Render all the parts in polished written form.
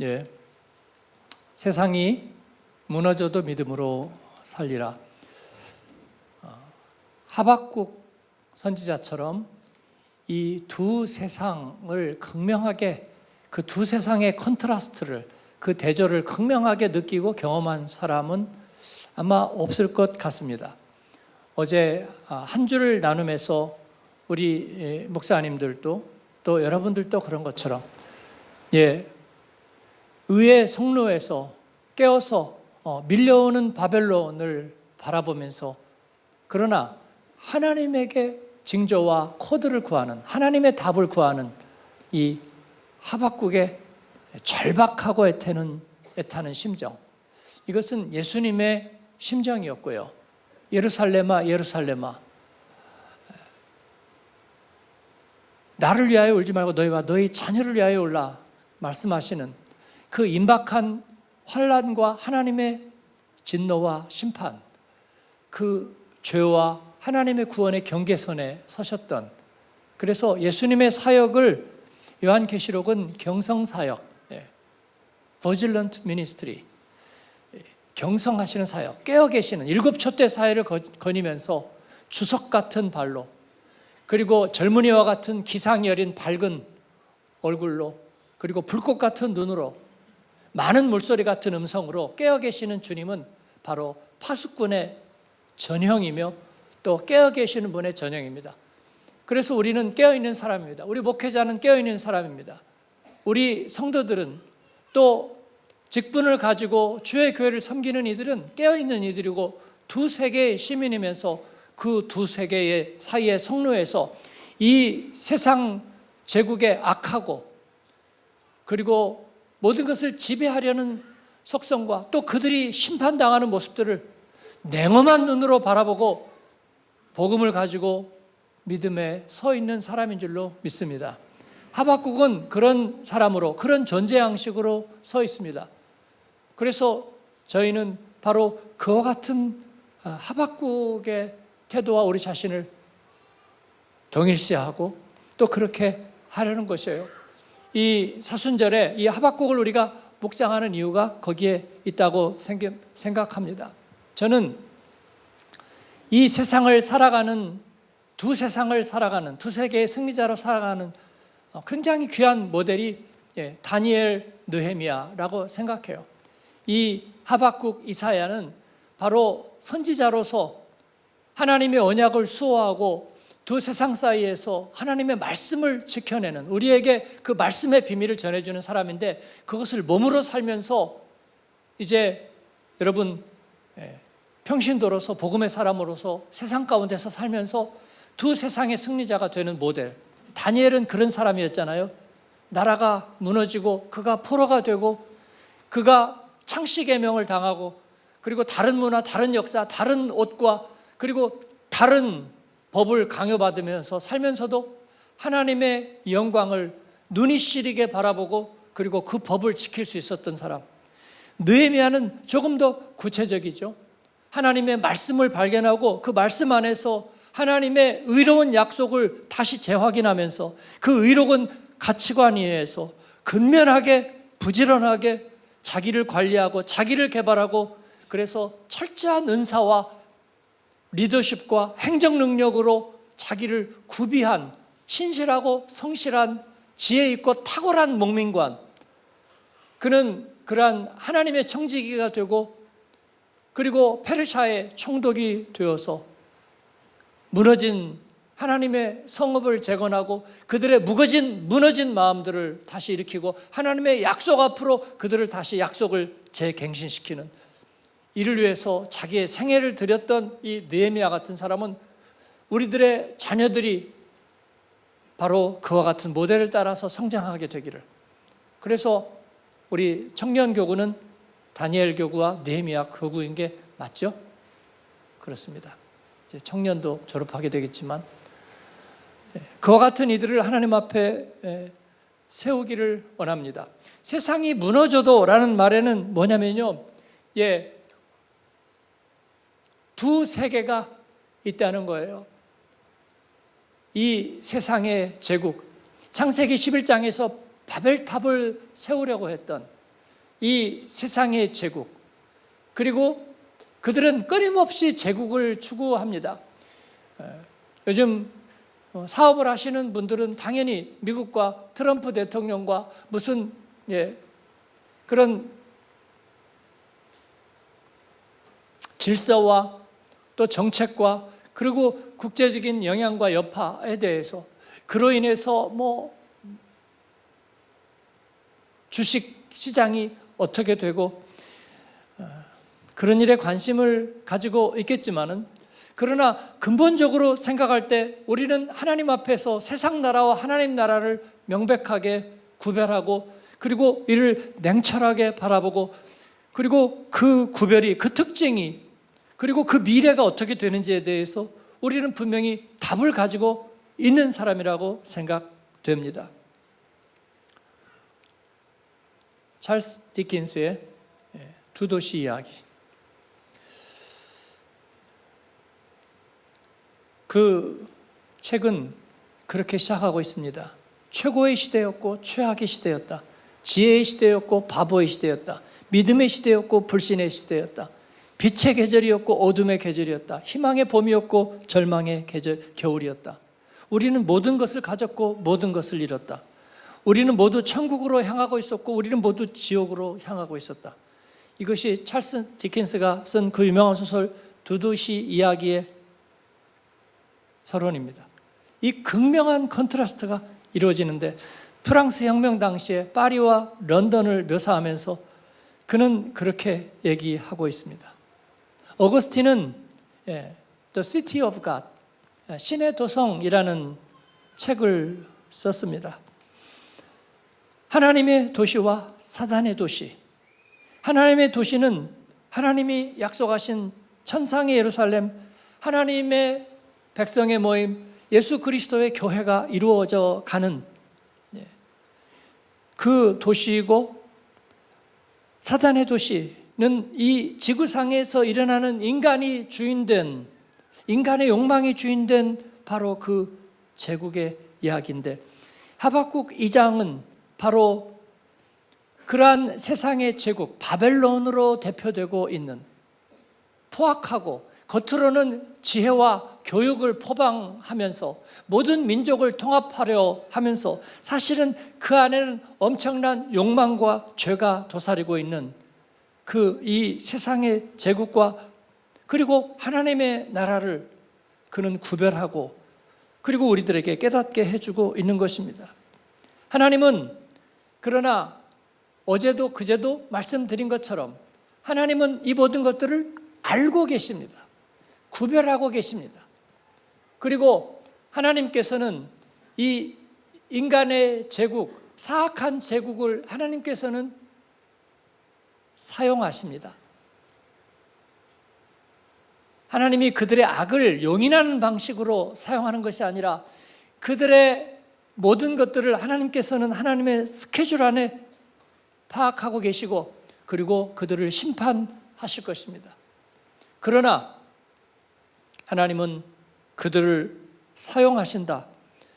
예, 세상이 무너져도 믿음으로 살리라. 하박국 선지자처럼 이 두 세상을 극명하게, 그 두 세상의 컨트라스트를, 그 대조를 극명하게 느끼고 경험한 사람은 아마 없을 것 같습니다. 어제 한 주를 나누면서 우리 목사님들도 또 여러분들도 그런 것처럼 의의 성로에서 깨어서 밀려오는 바벨론을 바라보면서, 그러나 하나님에게 징조와 코드를 구하는, 하나님의 답을 구하는 이 하박국의 절박하고 애타는 심정, 이것은 예수님의 심정이었고요. 예루살렘아 예루살렘아, 나를 위하여 울지 말고 너희와 너희 자녀를 위하여 울라 말씀하시는 그 임박한 환난과 하나님의 진노와 심판, 그 죄와 하나님의 구원의 경계선에 서셨던, 그래서 예수님의 사역을 요한계시록은 경성사역, Vigilant Ministry, 경성하시는 사역, 깨어 계시는 일곱 촛대 사회를 거니면서 주석 같은 발로, 그리고 젊은이와 같은 기상이 여린 밝은 얼굴로, 그리고 불꽃 같은 눈으로, 많은 물소리 같은 음성으로 깨어 계시는 주님은 바로 파수꾼의 전형이며 또 깨어 계시는 분의 전형입니다. 그래서 우리는 깨어 있는 사람입니다. 우리 목회자는 깨어 있는 사람입니다. 우리 성도들은, 또 직분을 가지고 주의 교회를 섬기는 이들은 깨어 있는 이들이고, 두 세계의 시민이면서 그 두 세계의 사이의 성로에서 이 세상 제국의 악하고 그리고 모든 것을 지배하려는 속성과 또 그들이 심판당하는 모습들을 냉엄한 눈으로 바라보고 복음을 가지고 믿음에 서 있는 사람인 줄로 믿습니다. 하박국은 그런 사람으로, 그런 존재 양식으로 서 있습니다. 그래서 저희는 바로 그와 같은 하박국의 태도와 우리 자신을 동일시하고 또 그렇게 하려는 것이에요. 이 사순절에 이 하박국을 우리가 묵상하는 이유가 거기에 있다고 생각합니다. 저는 이 세상을 살아가는, 두 세상을 살아가는, 두 세계의 승리자로 살아가는 굉장히 귀한 모델이 다니엘, 느헤미야라고 생각해요. 이 하박국, 이사야는 바로 선지자로서 하나님의 언약을 수호하고 두 세상 사이에서 하나님의 말씀을 지켜내는, 우리에게 그 말씀의 비밀을 전해주는 사람인데, 그것을 몸으로 살면서 이제 여러분 평신도로서 복음의 사람으로서 세상 가운데서 살면서 두 세상의 승리자가 되는 모델. 다니엘은 그런 사람이었잖아요. 나라가 무너지고 그가 포로가 되고 그가 창씨개명을 당하고, 그리고 다른 문화, 다른 역사, 다른 옷과 그리고 다른 법을 강요받으면서 살면서도 하나님의 영광을 눈이 시리게 바라보고 그리고 그 법을 지킬 수 있었던 사람. 느헤미야는 조금 더 구체적이죠. 하나님의 말씀을 발견하고 그 말씀 안에서 하나님의 의로운 약속을 다시 재확인하면서 그 의로운 가치관 위에서 근면하게, 부지런하게 자기를 관리하고 자기를 개발하고, 그래서 철저한 은사와 리더십과 행정 능력으로 자기를 구비한 신실하고 성실한 지혜 있고 탁월한 목민관, 그는 그러한 하나님의 청지기가 되고, 그리고 페르시아의 총독이 되어서 무너진 하나님의 성읍을 재건하고 그들의 무너진 마음들을 다시 일으키고 하나님의 약속 앞으로 그들을 다시 약속을 재갱신시키는, 이를 위해서 자기의 생애를 드렸던 이 느헤미야 같은 사람은 우리들의 자녀들이 바로 그와 같은 모델을 따라서 성장하게 되기를. 그래서 우리 청년교구는 다니엘 교구와 느헤미야 교구인 게 맞죠? 그렇습니다. 이제 청년도 졸업하게 되겠지만 그와 같은 이들을 하나님 앞에 세우기를 원합니다. 세상이 무너져도 라는 말에는 뭐냐면요, 두 세계가 있다는 거예요. 이 세상의 제국, 창세기 11장에서 바벨탑을 세우려고 했던 이 세상의 제국, 그리고 그들은 끊임없이 제국을 추구합니다. 요즘 사업을 하시는 분들은 당연히 미국과 트럼프 대통령과 무슨 그런 질서와 또 정책과 그리고 국제적인 영향과 여파에 대해서 그로 인해서 주식 시장이 어떻게 되고 그런 일에 관심을 가지고 있겠지만은, 그러나 근본적으로 생각할 때 우리는 하나님 앞에서 세상 나라와 하나님 나라를 명백하게 구별하고, 그리고 이를 냉철하게 바라보고, 그리고 그 구별이, 그 특징이, 그리고 그 미래가 어떻게 되는지에 대해서 우리는 분명히 답을 가지고 있는 사람이라고 생각됩니다. 찰스 디킨스의 두 도시 이야기. 그 책은 그렇게 시작하고 있습니다. 최고의 시대였고 최악의 시대였다. 지혜의 시대였고 바보의 시대였다. 믿음의 시대였고 불신의 시대였다. 빛의 계절이었고 어둠의 계절이었다. 희망의 봄이었고 절망의 계절, 겨울이었다. 우리는 모든 것을 가졌고 모든 것을 잃었다. 우리는 모두 천국으로 향하고 있었고 우리는 모두 지옥으로 향하고 있었다. 이것이 찰스 디킨스가 쓴 그 유명한 소설 두 도시 이야기의 서론입니다. 이 극명한 컨트라스트가 이루어지는데, 프랑스 혁명 당시에 파리와 런던을 묘사하면서 그는 그렇게 얘기하고 있습니다. 어거스틴은 The City of God, 신의 도성이라는 책을 썼습니다. 하나님의 도시와 사단의 도시. 하나님의 도시는 하나님이 약속하신 천상의 예루살렘, 하나님의 백성의 모임, 예수 그리스도의 교회가 이루어져 가는 그 도시이고, 사단의 도시는 이 지구상에서 일어나는 인간이 주인된, 인간의 욕망이 주인된 바로 그 제국의 이야기인데, 하박국 2장은 바로 그러한 세상의 제국 바벨론으로 대표되고 있는, 포악하고 겉으로는 지혜와 교육을 포방하면서 모든 민족을 통합하려 하면서 사실은 그 안에는 엄청난 욕망과 죄가 도사리고 있는 그 이 세상의 제국과, 그리고 하나님의 나라를 그는 구별하고 그리고 우리들에게 깨닫게 해주고 있는 것입니다. 하나님은, 그러나 어제도 그제도 말씀드린 것처럼 하나님은 이 모든 것들을 알고 계십니다. 구별하고 계십니다. 그리고 하나님께서는 이 인간의 제국, 사악한 제국을 하나님께서는 사용하십니다. 하나님이 그들의 악을 용인하는 방식으로 사용하는 것이 아니라 그들의 모든 것들을 하나님께서는 하나님의 스케줄 안에 파악하고 계시고 그리고 그들을 심판하실 것입니다. 그러나 하나님은 그들을 사용하신다.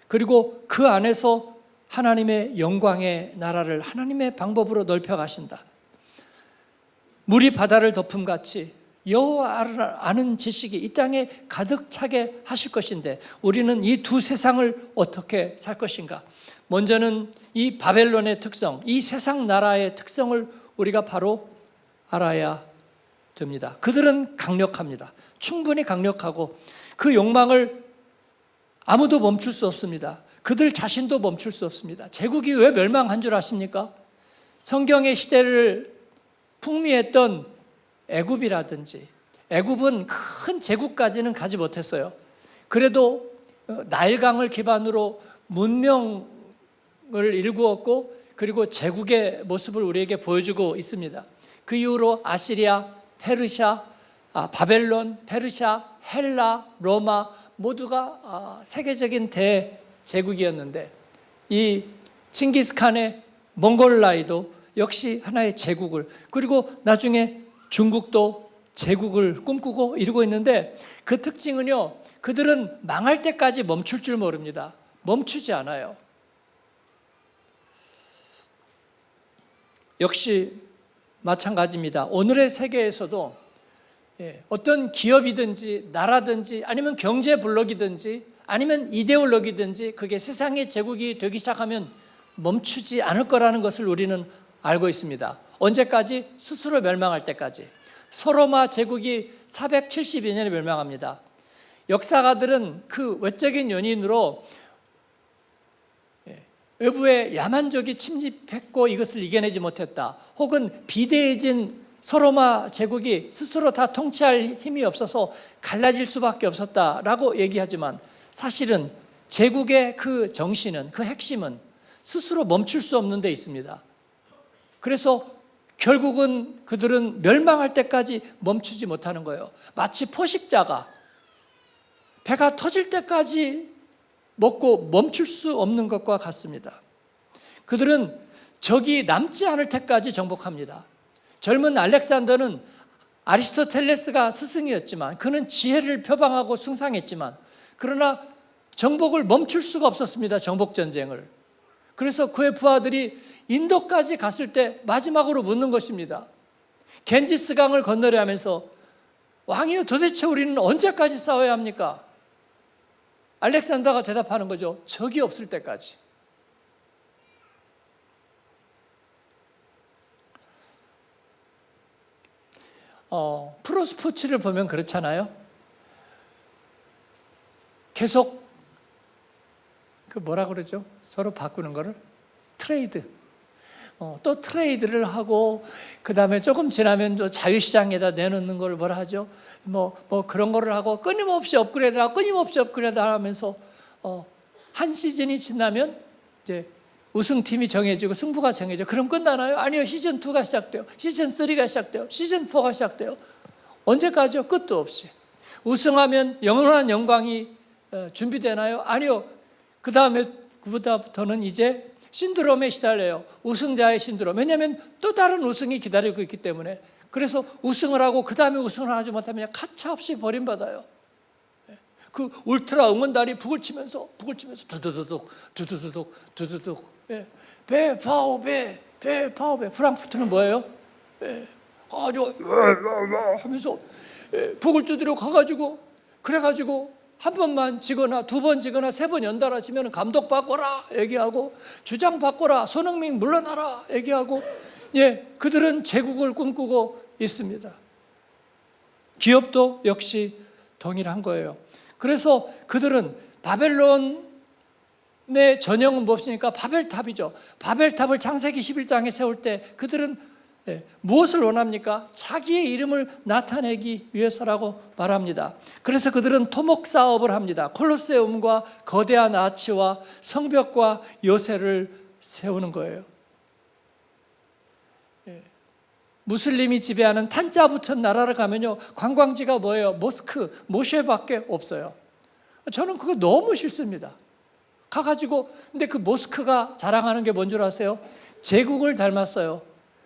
그리고 그 안에서 하나님의 영광의 나라를 하나님의 방법으로 넓혀가신다. 물이 바다를 덮음같이 여호와를 아는 지식이 이 땅에 가득 차게 하실 것인데, 우리는 이 두 세상을 어떻게 살 것인가? 먼저는 이 바벨론의 특성, 이 세상 나라의 특성을 우리가 바로 알아야 됩니다. 그들은 강력합니다. 충분히 강력하고 그 욕망을 아무도 멈출 수 없습니다. 그들 자신도 멈출 수 없습니다. 제국이 왜 멸망한 줄 아십니까? 성경의 시대를 풍미했던 애굽이라든지, 애굽은 큰 제국까지는 가지 못했어요. 그래도 나일강을 기반으로 문명을 일구었고 그리고 제국의 모습을 우리에게 보여주고 있습니다. 그 이후로 아시리아, 페르시아, 바벨론, 페르시아, 헬라, 로마 모두가 세계적인 대제국이었는데, 이 칭기스칸의 몽골라이도 역시 하나의 제국을, 그리고 나중에 중국도 제국을 꿈꾸고 이루고 있는데, 그 특징은요, 그들은 망할 때까지 멈출 줄 모릅니다. 멈추지 않아요. 역시 마찬가지입니다. 오늘의 세계에서도 어떤 기업이든지 나라든지 아니면 경제 블록이든지 아니면 이데올로기든지 그게 세상의 제국이 되기 시작하면 멈추지 않을 거라는 것을 우리는 알고 있습니다. 언제까지? 스스로 멸망할 때까지. 소로마 제국이 472년에 멸망합니다. 역사가들은 그 외적인 연인으로 외부의 야만족이 침입했고 이것을 이겨내지 못했다. 혹은 비대해진 소로마 제국이 스스로 다 통치할 힘이 없어서 갈라질 수밖에 없었다라고 얘기하지만 사실은 제국의 그 정신은, 그 핵심은 스스로 멈출 수 없는 데 있습니다. 그래서 결국은 그들은 멸망할 때까지 멈추지 못하는 거예요. 마치 포식자가 배가 터질 때까지 먹고 멈출 수 없는 것과 같습니다. 그들은 적이 남지 않을 때까지 정복합니다. 젊은 알렉산더는 아리스토텔레스가 스승이었지만 그는 지혜를 표방하고 숭상했지만 그러나 정복을 멈출 수가 없었습니다. 정복전쟁을. 그래서 그의 부하들이 인도까지 갔을 때 마지막으로 묻는 것입니다. 겐지스 강을 건너려 하면서 왕이여 도대체 우리는 언제까지 싸워야 합니까? 알렉산더가 대답하는 거죠. 적이 없을 때까지. 프로스포츠를 보면 그렇잖아요. 계속 그 뭐라 그러죠? 서로 바꾸는 거를 트레이드. 또 트레이드를 하고 그 다음에 조금 지나면 또 자유시장에다 내놓는 걸 뭐라 하죠? 뭐 그런 거를 하고 끊임없이 업그레이드 하면서 한 시즌이 지나면 이제 우승팀이 정해지고 승부가 정해져. 그럼 끝나나요? 아니요. 시즌 2가 시작돼요. 시즌 3가 시작돼요. 시즌 4가 시작돼요. 언제까지요? 끝도 없이. 우승하면 영원한 영광이 준비되나요? 아니요. 그 다음에 그보다부터는 이제 신드롬에 시달려요. 우승자의 신드롬. 왜냐하면 또 다른 우승이 기다리고 있기 때문에. 그래서 우승을 하고 그 다음에 우승을 하지 못하면 가차없이 버림받아요. 그 울트라 응원단이 북을 치면서 두두두둑 배 파오배 프랑크푸르트는 뭐예요? 아주 하면서 북을 두드려 가가지고 그래가지고 한 번만 지거나 두 번 지거나 세 번 연달아 지면 감독 바꿔라 얘기하고 주장 바꿔라 손흥민 물러나라 얘기하고 그들은 제국을 꿈꾸고 있습니다. 기업도 역시 동일한 거예요. 그래서 그들은 바벨론의 전형은 무엇입니까? 바벨탑이죠. 바벨탑을 창세기 11장에 세울 때 그들은 무엇을 원합니까? 자기의 이름을 나타내기 위해서라고 말합니다. 그래서 그들은 토목 사업을 합니다. 콜로세움과 거대한 아치와 성벽과 요새를 세우는 거예요. 무슬림이 지배하는 탄자 붙은 나라를 가면요, 관광지가 뭐예요? 모스크, 모셰밖에 없어요. 저는 그거 너무 싫습니다. 가가지고 근데 그 모스크가 자랑하는 게 뭔 줄 아세요? 제국을 닮았어요.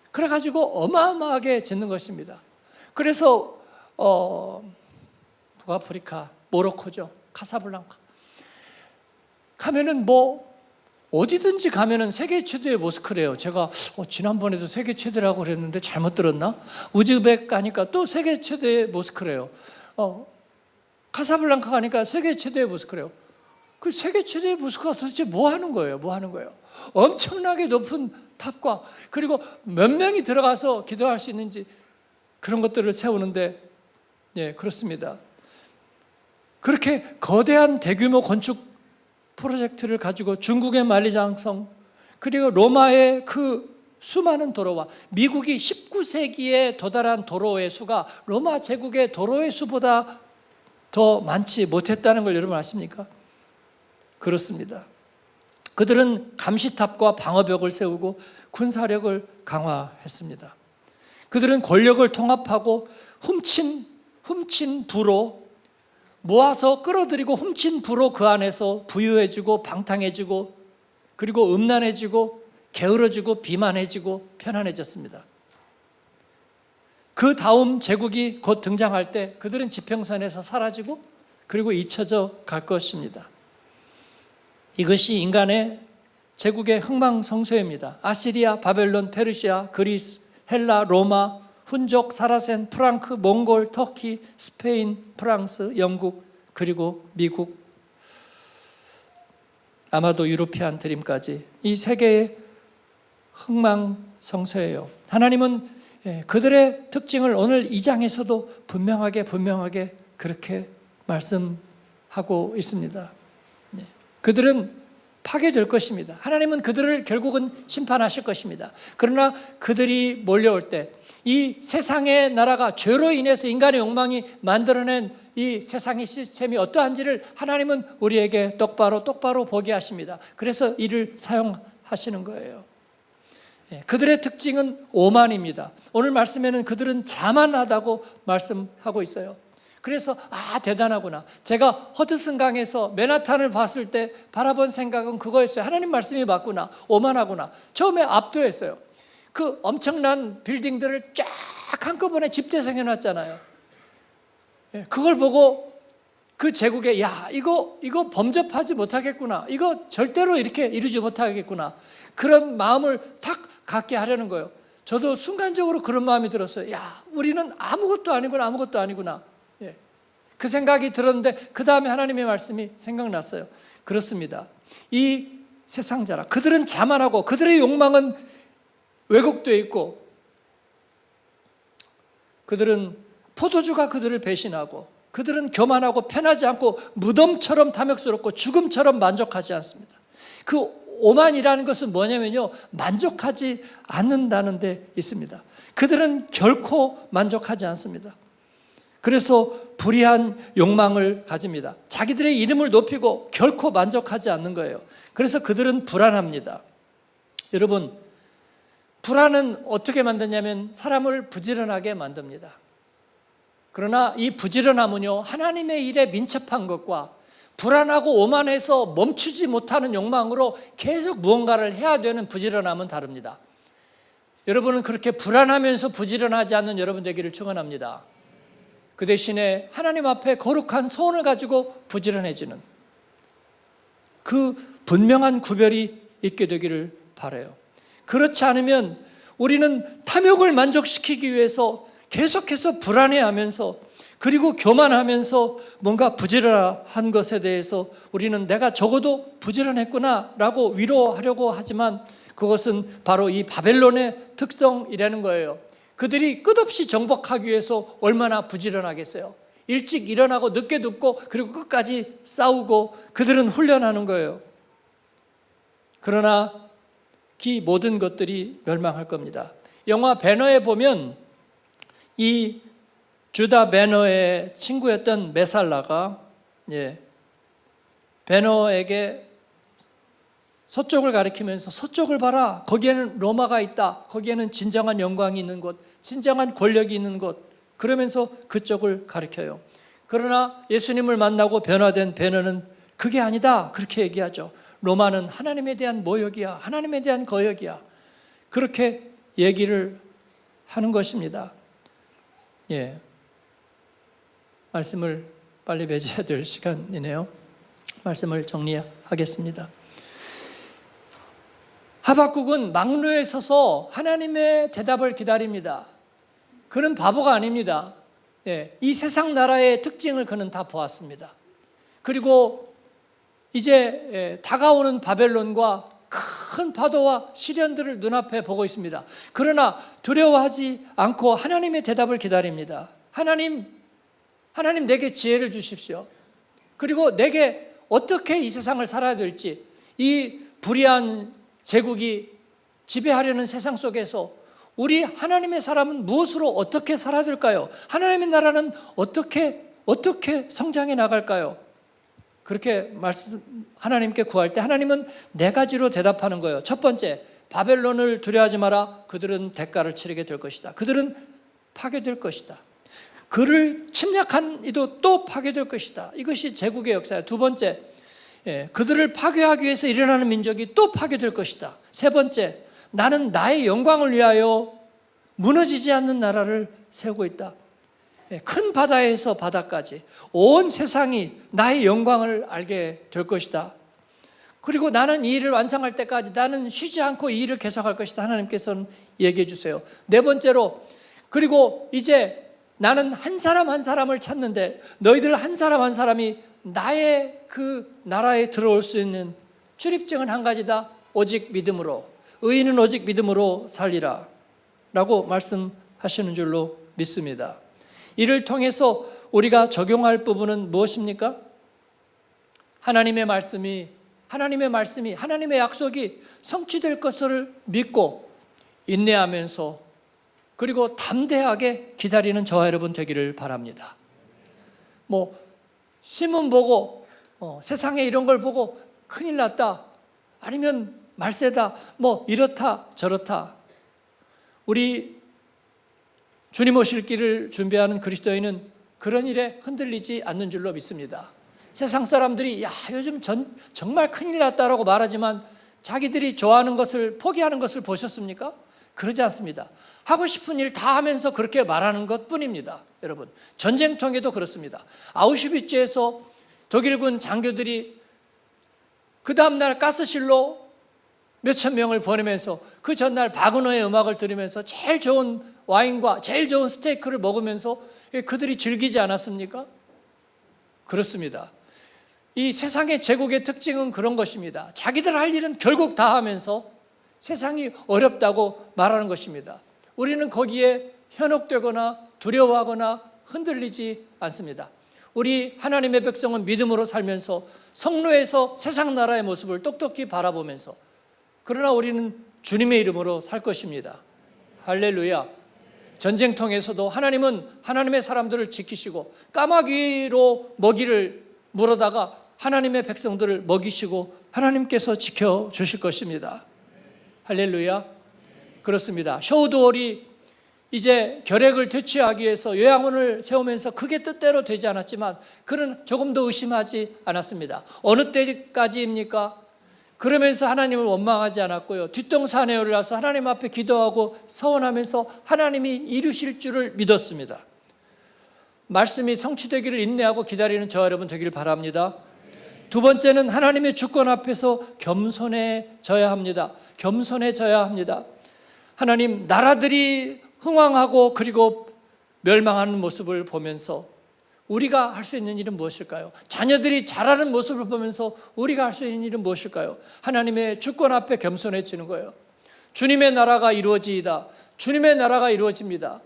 그래가지고 어마어마하게 짓는 것입니다. 그래서 북아프리카, 모로코죠. 카사블랑카. 가면은 어디든지 가면은 세계 최대의 모스크래요. 제가 지난번에도 세계 최대라고 그랬는데 잘못 들었나? 우즈벡 가니까 또 세계 최대의 모스크래요. 카사블랑카 가니까 세계 최대의 모스크래요. 그 세계 최대의 모스크가 도대체 뭐 하는 거예요? 엄청나게 높은 탑과 그리고 몇 명이 들어가서 기도할 수 있는지 그런 것들을 세우는데 그렇습니다. 그렇게 거대한 대규모 건축 프로젝트를 가지고 중국의 만리장성 그리고 로마의 그 수많은 도로와 미국이 19세기에 도달한 도로의 수가 로마 제국의 도로의 수보다 더 많지 못했다는 걸 여러분 아십니까? 그렇습니다. 그들은 감시탑과 방어벽을 세우고 군사력을 강화했습니다. 그들은 권력을 통합하고 훔친 부로 모아서 끌어들이고 훔친 부로 그 안에서 부유해지고 방탕해지고 그리고 음란해지고 게으러지고 비만해지고 편안해졌습니다. 그 다음 제국이 곧 등장할 때 그들은 지평선에서 사라지고 그리고 잊혀져 갈 것입니다. 이것이 인간의 제국의 흥망성쇠입니다. 아시리아, 바벨론, 페르시아, 그리스, 헬라, 로마, 훈족, 사라센, 프랑크, 몽골, 터키, 스페인, 프랑스, 영국, 그리고 미국, 아마도 유로피안 드림까지 이 세계의 흥망성쇠예요. 하나님은 그들의 특징을 오늘 2장에서도 분명하게 그렇게 말씀하고 있습니다. 그들은 파괴될 것입니다. 하나님은 그들을 결국은 심판하실 것입니다. 그러나 그들이 몰려올 때 이 세상의 나라가 죄로 인해서 인간의 욕망이 만들어낸 이 세상의 시스템이 어떠한지를 하나님은 우리에게 똑바로 보게 하십니다. 그래서 이를 사용하시는 거예요. 그들의 특징은 오만입니다. 오늘 말씀에는 그들은 자만하다고 말씀하고 있어요. 그래서 대단하구나. 제가 허드슨강에서 맨하탄을 봤을 때 바라본 생각은 그거였어요. 하나님 말씀이 맞구나. 오만하구나. 처음에 압도했어요. 그 엄청난 빌딩들을 쫙 한꺼번에 집대성해 놨잖아요. 그걸 보고 그 제국에 이거 범접하지 못하겠구나. 이거 절대로 이렇게 이루지 못하겠구나. 그런 마음을 탁 갖게 하려는 거예요. 저도 순간적으로 그런 마음이 들었어요. 우리는 아무것도 아니구나. 그 생각이 들었는데 그 다음에 하나님의 말씀이 생각났어요. 그렇습니다. 이 세상자라 그들은 자만하고 그들의 욕망은 왜곡되어 있고 그들은 포도주가 그들을 배신하고 그들은 교만하고 편하지 않고 무덤처럼 탐욕스럽고 죽음처럼 만족하지 않습니다. 그 오만이라는 것은 뭐냐면요, 만족하지 않는다는 데 있습니다. 그들은 결코 만족하지 않습니다. 그래서 불의한 욕망을 가집니다. 자기들의 이름을 높이고 결코 만족하지 않는 거예요. 그래서 그들은 불안합니다. 여러분, 불안은 어떻게 만드냐면 사람을 부지런하게 만듭니다. 그러나 이 부지런함은요, 하나님의 일에 민첩한 것과 불안하고 오만해서 멈추지 못하는 욕망으로 계속 무언가를 해야 되는 부지런함은 다릅니다. 여러분은 그렇게 불안하면서 부지런하지 않는 여러분 되기를 축원합니다. 그 대신에 하나님 앞에 거룩한 소원을 가지고 부지런해지는 그 분명한 구별이 있게 되기를 바라요. 그렇지 않으면 우리는 탐욕을 만족시키기 위해서 계속해서 불안해하면서 그리고 교만하면서 뭔가 부지런한 것에 대해서 우리는 내가 적어도 부지런했구나라고 위로하려고 하지만 그것은 바로 이 바벨론의 특성이라는 거예요. 그들이 끝없이 정복하기 위해서 얼마나 부지런하겠어요. 일찍 일어나고 늦게 눕고 그리고 끝까지 싸우고 그들은 훈련하는 거예요. 그러나 이 모든 것들이 멸망할 겁니다. 영화 배너에 보면 이 주다 배너의 친구였던 메살라가 배너에게 서쪽을 가리키면서 서쪽을 봐라. 거기에는 로마가 있다. 거기에는 진정한 영광이 있는 곳, 진정한 권력이 있는 곳. 그러면서 그쪽을 가리켜요. 그러나 예수님을 만나고 변화된 배너는 그게 아니다. 그렇게 얘기하죠. 로마는 하나님에 대한 모욕이야. 하나님에 대한 거역이야. 그렇게 얘기를 하는 것입니다. 말씀을 빨리 맺어야 될 시간이네요. 말씀을 정리하겠습니다. 하박국은 망루에 서서 하나님의 대답을 기다립니다. 그는 바보가 아닙니다. 이 세상 나라의 특징을 그는 다 보았습니다. 그리고 이제 다가오는 바벨론과 큰 파도와 시련들을 눈앞에 보고 있습니다. 그러나 두려워하지 않고 하나님의 대답을 기다립니다. 하나님 내게 지혜를 주십시오. 그리고 내게 어떻게 이 세상을 살아야 될지, 이 불의한 제국이 지배하려는 세상 속에서 우리 하나님의 사람은 무엇으로 어떻게 살아야 될까요? 하나님의 나라는 어떻게 성장해 나갈까요? 그렇게 하나님께 구할 때 하나님은 4가지로 대답하는 거예요. 첫 번째, 바벨론을 두려워하지 마라. 그들은 대가를 치르게 될 것이다. 그들은 파괴될 것이다. 그를 침략한 이도 또 파괴될 것이다. 이것이 제국의 역사예요. 두 번째, 그들을 파괴하기 위해서 일어나는 민족이 또 파괴될 것이다. 세 번째, 나는 나의 영광을 위하여 무너지지 않는 나라를 세우고 있다. 큰 바다에서 바다까지 온 세상이 나의 영광을 알게 될 것이다. 그리고 나는 이 일을 완성할 때까지 나는 쉬지 않고 이 일을 계속할 것이다. 하나님께서는 얘기해 주세요. 네 번째로, 그리고 이제 나는 한 사람 한 사람을 찾는데 너희들 한 사람 한 사람이 나의 그 나라에 들어올 수 있는 출입증은 한 가지다. 오직 믿음으로, 의인은 오직 믿음으로 살리라 라고 말씀하시는 줄로 믿습니다. 이를 통해서 우리가 적용할 부분은 무엇입니까? 하나님의 말씀이, 하나님의 약속이 성취될 것을 믿고 인내하면서 그리고 담대하게 기다리는 저와 여러분 되기를 바랍니다. 신문 보고 세상에 이런 걸 보고 큰일 났다, 아니면 말세다, 이렇다 저렇다. 우리 주님 오실 길을 준비하는 그리스도인은 그런 일에 흔들리지 않는 줄로 믿습니다. 세상 사람들이 요즘 정말 큰일 났다라고 말하지만 자기들이 좋아하는 것을 포기하는 것을 보셨습니까? 그러지 않습니다. 하고 싶은 일 다 하면서 그렇게 말하는 것뿐입니다. 여러분, 전쟁통에도 그렇습니다. 아우슈비츠에서 독일군 장교들이 그 다음날 가스실로 몇천 명을 보내면서 그 전날 바그너의 음악을 들으면서 제일 좋은 와인과 제일 좋은 스테이크를 먹으면서 그들이 즐기지 않았습니까? 그렇습니다. 이 세상의 제국의 특징은 그런 것입니다. 자기들 할 일은 결국 다 하면서 세상이 어렵다고 말하는 것입니다. 우리는 거기에 현혹되거나 두려워하거나 흔들리지 않습니다. 우리 하나님의 백성은 믿음으로 살면서 성로에서 세상 나라의 모습을 똑똑히 바라보면서, 그러나 우리는 주님의 이름으로 살 것입니다. 할렐루야. 전쟁통에서도 하나님은 하나님의 사람들을 지키시고 까마귀로 먹이를 물어다가 하나님의 백성들을 먹이시고 하나님께서 지켜주실 것입니다. 할렐루야. 그렇습니다. 셔우드월이 이제 결핵을 퇴치하기 위해서 요양원을 세우면서 그게 뜻대로 되지 않았지만 그는 조금도 의심하지 않았습니다. 어느 때까지입니까? 그러면서 하나님을 원망하지 않았고요. 뒷동산에 올라서 하나님 앞에 기도하고 서원하면서 하나님이 이루실 줄을 믿었습니다. 말씀이 성취되기를 인내하고 기다리는 저와 여러분 되기를 바랍니다. 두 번째는 하나님의 주권 앞에서 겸손해져야 합니다. 겸손해져야 합니다. 하나님, 나라들이 흥왕하고 그리고 멸망하는 모습을 보면서 우리가 할 수 있는 일은 무엇일까요? 자녀들이 자라는 모습을 보면서 우리가 할 수 있는 일은 무엇일까요? 하나님의 주권 앞에 겸손해지는 거예요. 주님의 나라가 이루어지이다. 주님의 나라가 이루어집니다.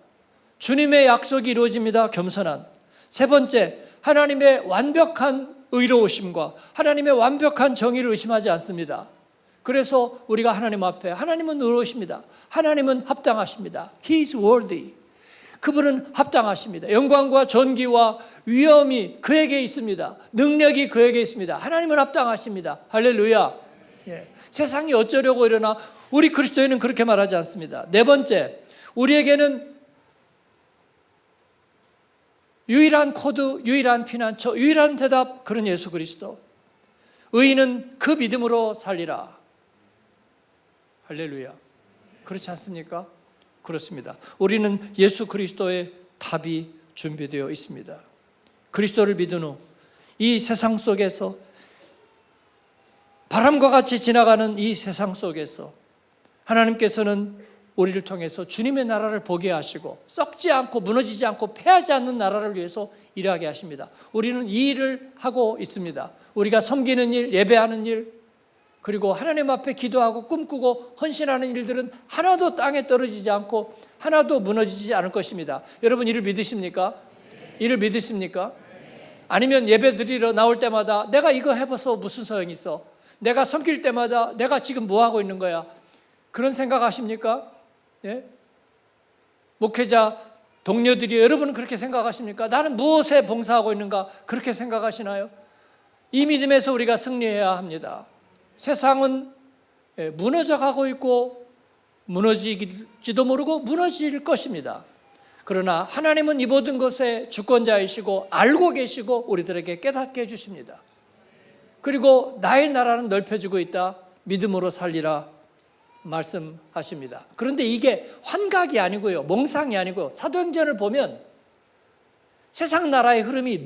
주님의 약속이 이루어집니다. 겸손한. 세 번째, 하나님의 완벽한 의로우심과 하나님의 완벽한 정의를 의심하지 않습니다. 그래서 우리가 하나님 앞에, 하나님은 의로우십니다. 하나님은 합당하십니다. He is worthy. 그분은 합당하십니다. 영광과 존귀와 위엄이 그에게 있습니다. 능력이 그에게 있습니다. 하나님은 합당하십니다. 할렐루야. 세상이 어쩌려고 이러나 우리 그리스도인은 그렇게 말하지 않습니다. 네 번째, 우리에게는 유일한 코드, 유일한 피난처, 유일한 대답, 그런 예수 그리스도. 의인은 그 믿음으로 살리라. 할렐루야. 그렇지 않습니까? 그렇습니다. 우리는 예수 그리스도의 답이 준비되어 있습니다. 그리스도를 믿은 후 이 세상 속에서, 바람과 같이 지나가는 이 세상 속에서 하나님께서는 우리를 통해서 주님의 나라를 보게 하시고 썩지 않고 무너지지 않고 패하지 않는 나라를 위해서 일하게 하십니다. 우리는 이 일을 하고 있습니다. 우리가 섬기는 일, 예배하는 일, 그리고 하나님 앞에 기도하고 꿈꾸고 헌신하는 일들은 하나도 땅에 떨어지지 않고 하나도 무너지지 않을 것입니다. 여러분, 이를 믿으십니까? 이를 믿으십니까? 아니면 예배 드리러 나올 때마다 내가 이거 해봐서 무슨 소용이 있어? 내가 섬길 때마다 내가 지금 뭐 하고 있는 거야? 그런 생각하십니까? 예? 목회자 동료들이, 여러분은 그렇게 생각하십니까? 나는 무엇에 봉사하고 있는가? 그렇게 생각하시나요? 이 믿음에서 우리가 승리해야 합니다. 세상은 무너져가고 있고 무너지지도 모르고 무너질 것입니다. 그러나 하나님은 이 모든 것의 주권자이시고 알고 계시고 우리들에게 깨닫게 해주십니다. 그리고 나의 나라는 넓혀지고 있다. 믿음으로 살리라 말씀하십니다. 그런데 이게 환각이 아니고요, 몽상이 아니고 사도행전을 보면 세상 나라의 흐름이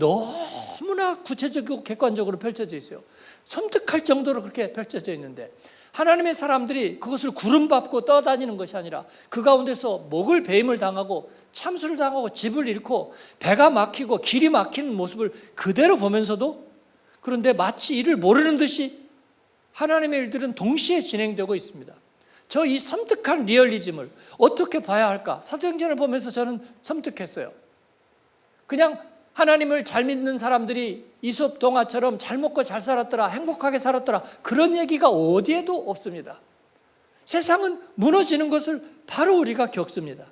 너무나 구체적이고 객관적으로 펼쳐져 있어요. 섬뜩할 정도로 그렇게 펼쳐져 있는데 하나님의 사람들이 그것을 구름밟고 떠다니는 것이 아니라 그 가운데서 목을 베임을 당하고 참수를 당하고 집을 잃고 배가 막히고 길이 막히는 모습을 그대로 보면서도 그런데 마치 이를 모르는 듯이 하나님의 일들은 동시에 진행되고 있습니다. 저 이 섬뜩한 리얼리즘을 어떻게 봐야 할까? 사도행전을 보면서 저는 섬뜩했어요. 그냥 하나님을 잘 믿는 사람들이 이솝 동화처럼 잘 먹고 잘 살았더라, 행복하게 살았더라, 그런 얘기가 어디에도 없습니다. 세상은 무너지는 것을 바로 우리가 겪습니다.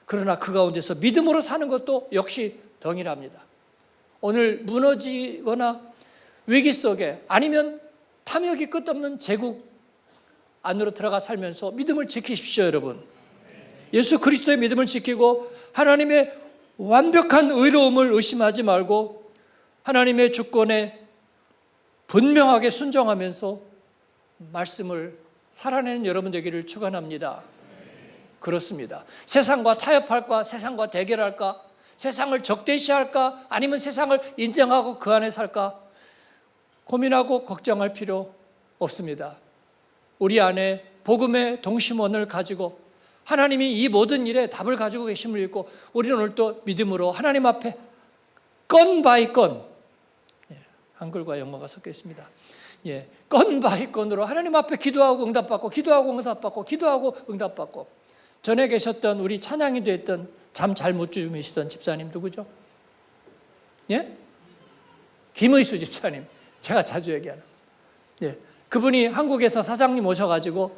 그러나 그 가운데서 믿음으로 사는 것도 역시 동일합니다. 오늘 무너지거나 위기 속에 아니면 탐욕이 끝없는 제국 안으로 들어가 살면서 믿음을 지키십시오, 여러분. 예수 그리스도의 믿음을 지키고 하나님의 완벽한 의로움을 의심하지 말고 하나님의 주권에 분명하게 순종하면서 말씀을 살아내는 여러분 되기를 축원합니다. 그렇습니다. 세상과 타협할까? 세상과 대결할까? 세상을 적대시할까? 아니면 세상을 인정하고 그 안에 살까? 고민하고 걱정할 필요 없습니다. 우리 안에 복음의 동심원을 가지고 하나님이 이 모든 일에 답을 가지고 계심을 믿고 우리는 오늘 또 믿음으로 하나님 앞에 건 바이 건, 한글과 영어가 섞여 있습니다. 건 바이 건으로 하나님 앞에 기도하고 응답받고 기도하고 응답받고 기도하고 응답받고. 전에 계셨던 우리 찬양이도 했던 잠 잘 못 주무시던 집사님 누구죠? 김의수 집사님, 제가 자주 얘기하는. 그분이 한국에서 사장님 오셔가지고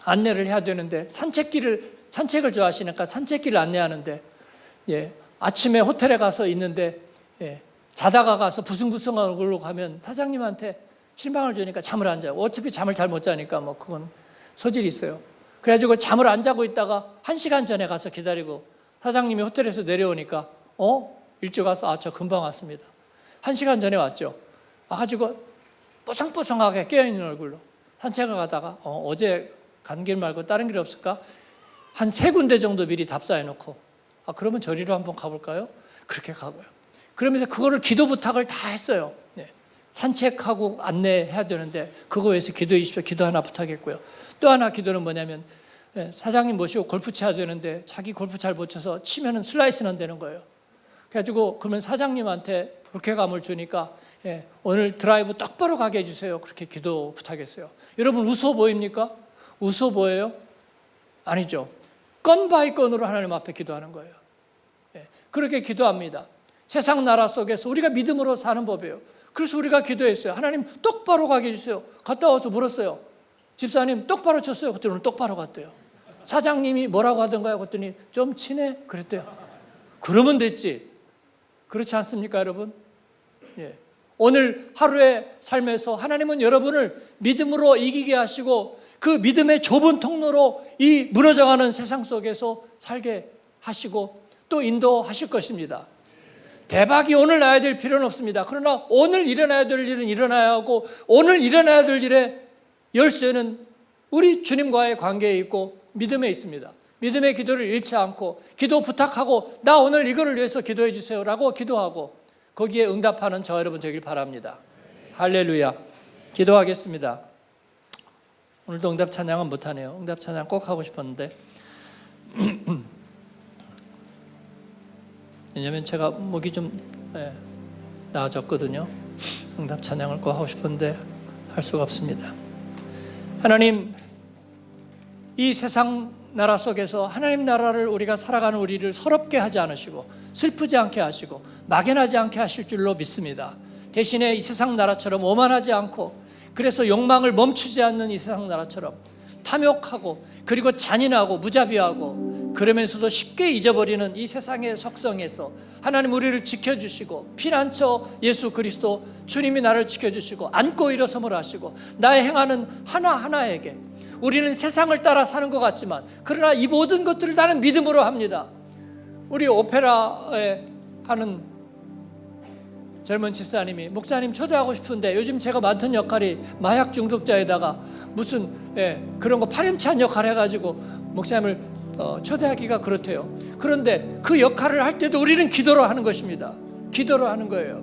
안내를 해야 되는데 산책을 좋아하시니까 산책길을 안내하는데 아침에 호텔에 가서 있는데 자다가 가서 부승부승한 얼굴로 가면 사장님한테 실망을 주니까 잠을 안 자고 어차피 잠을 잘 못 자니까 뭐 그건 소질이 있어요. 그래가지고 잠을 안 자고 있다가 1시간 전에 가서 기다리고 사장님이 호텔에서 내려오니까 일찍 와서 저 금방 왔습니다. 1시간 전에 왔죠. 와가지고 뽀송뽀송하게 깨어있는 얼굴로 산책을 가다가 어제 간 길 말고 다른 길 없을까? 한 3군데 정도 미리 답사해놓고 그러면 저리로 한번 가볼까요? 그렇게 가고요. 그러면서 그거를 기도 부탁을 다 했어요. 산책하고 안내해야 되는데 그거 위해서 기도해 주십시오. 기도 하나 부탁했고요. 또 하나 기도는 뭐냐면 사장님 모시고 골프 쳐야 되는데 자기 골프 잘 못 쳐서 치면은 슬라이스는 되는 거예요. 그래가지고 그러면 사장님한테 불쾌감을 주니까 오늘 드라이브 똑바로 가게 해주세요. 그렇게 기도 부탁했어요. 여러분 우스워 보입니까? 우스워 보여요? 아니죠. 건 바이 건으로 하나님 앞에 기도하는 거예요. 그렇게 기도합니다. 세상 나라 속에서 우리가 믿음으로 사는 법이에요. 그래서 우리가 기도했어요. 하나님 똑바로 가게 해주세요. 갔다 와서 물었어요. 집사님 똑바로 쳤어요. 그랬더니 오늘 똑바로 갔대요. 사장님이 뭐라고 하던가요? 그랬더니 좀 치네? 그랬대요. 그러면 됐지. 그렇지 않습니까, 여러분? 오늘 하루의 삶에서 하나님은 여러분을 믿음으로 이기게 하시고 그 믿음의 좁은 통로로 이 무너져가는 세상 속에서 살게 하시고 또 인도하실 것입니다. 대박이 오늘 나야 될 필요는 없습니다. 그러나 오늘 일어나야 될 일은 일어나야 하고 오늘 일어나야 될 일의 열쇠는 우리 주님과의 관계에 있고 믿음에 있습니다. 믿음의 기도를 잃지 않고 기도 부탁하고 나 오늘 이거를 위해서 기도해 주세요라고 기도하고 거기에 응답하는 저 여러분 되길 바랍니다. 할렐루야. 기도하겠습니다. 오늘도 응답 찬양은 못하네요. 응답 찬양 꼭 하고 싶었는데 왜냐하면 제가 목이 좀 나아졌거든요. 응답 찬양을 꼭 하고 싶은데 할 수가 없습니다. 하나님, 이 세상 나라 속에서 하나님 나라를 우리가 살아가는 우리를 서럽게 하지 않으시고 슬프지 않게 하시고 막연하지 않게 하실 줄로 믿습니다. 대신에 이 세상 나라처럼 오만하지 않고 그래서 욕망을 멈추지 않는 이 세상 나라처럼 탐욕하고 그리고 잔인하고 무자비하고 그러면서도 쉽게 잊어버리는 이 세상의 속성에서 하나님 우리를 지켜주시고 피난처 예수 그리스도 주님이 나를 지켜주시고 안고 일어섬을 하시고 나의 행하는 하나하나에게 우리는 세상을 따라 사는 것 같지만 그러나 이 모든 것들을 나는 믿음으로 합니다. 우리 오페라에 하는 젊은 집사님이 목사님 초대하고 싶은데 요즘 제가 맡은 역할이 마약 중독자에다가 무슨 그런 거 파렴치한 역할 해가지고 목사님을 초대하기가 그렇대요. 그런데 그 역할을 할 때도 우리는 기도로 하는 것입니다. 기도를 하는 거예요.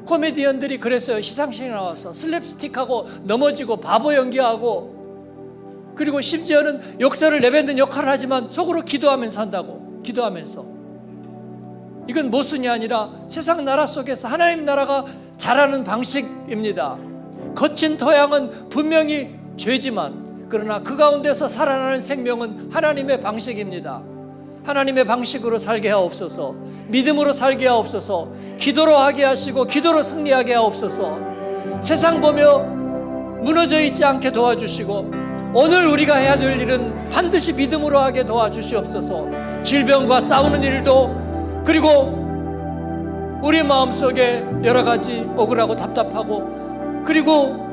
코미디언들이 그랬어요. 시상식에 나와서 슬랩스틱하고 넘어지고 바보 연기하고, 그리고 심지어는 역사를 내뱉는 역할을 하지만 속으로 기도하면서 한다고. 기도하면서. 이건 모순이 아니라 세상 나라 속에서 하나님 나라가 자라는 방식입니다. 거친 토양은 분명히 죄지만, 그러나 그 가운데서 살아나는 생명은 하나님의 방식입니다. 하나님의 방식으로 살게 하옵소서. 믿음으로 살게 하옵소서. 기도로 하게 하시고 기도로 승리하게 하옵소서. 세상 보며 무너져 있지 않게 도와주시고, 오늘 우리가 해야 될 일은 반드시 믿음으로 하게 도와주시옵소서. 질병과 싸우는 일도, 그리고 우리 마음속에 여러 가지 억울하고 답답하고, 그리고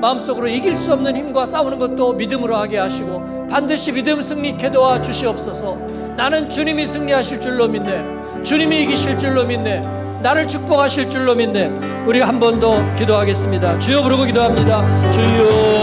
마음속으로 이길 수 없는 힘과 싸우는 것도 믿음으로 하게 하시고, 반드시 믿음 승리케 도와주시옵소서. 나는 주님이 승리하실 줄로 믿네. 주님이 이기실 줄로 믿네. 나를 축복하실 줄로 믿네. 우리 한 번 더 기도하겠습니다. 주여 부르고 기도합니다. 주여.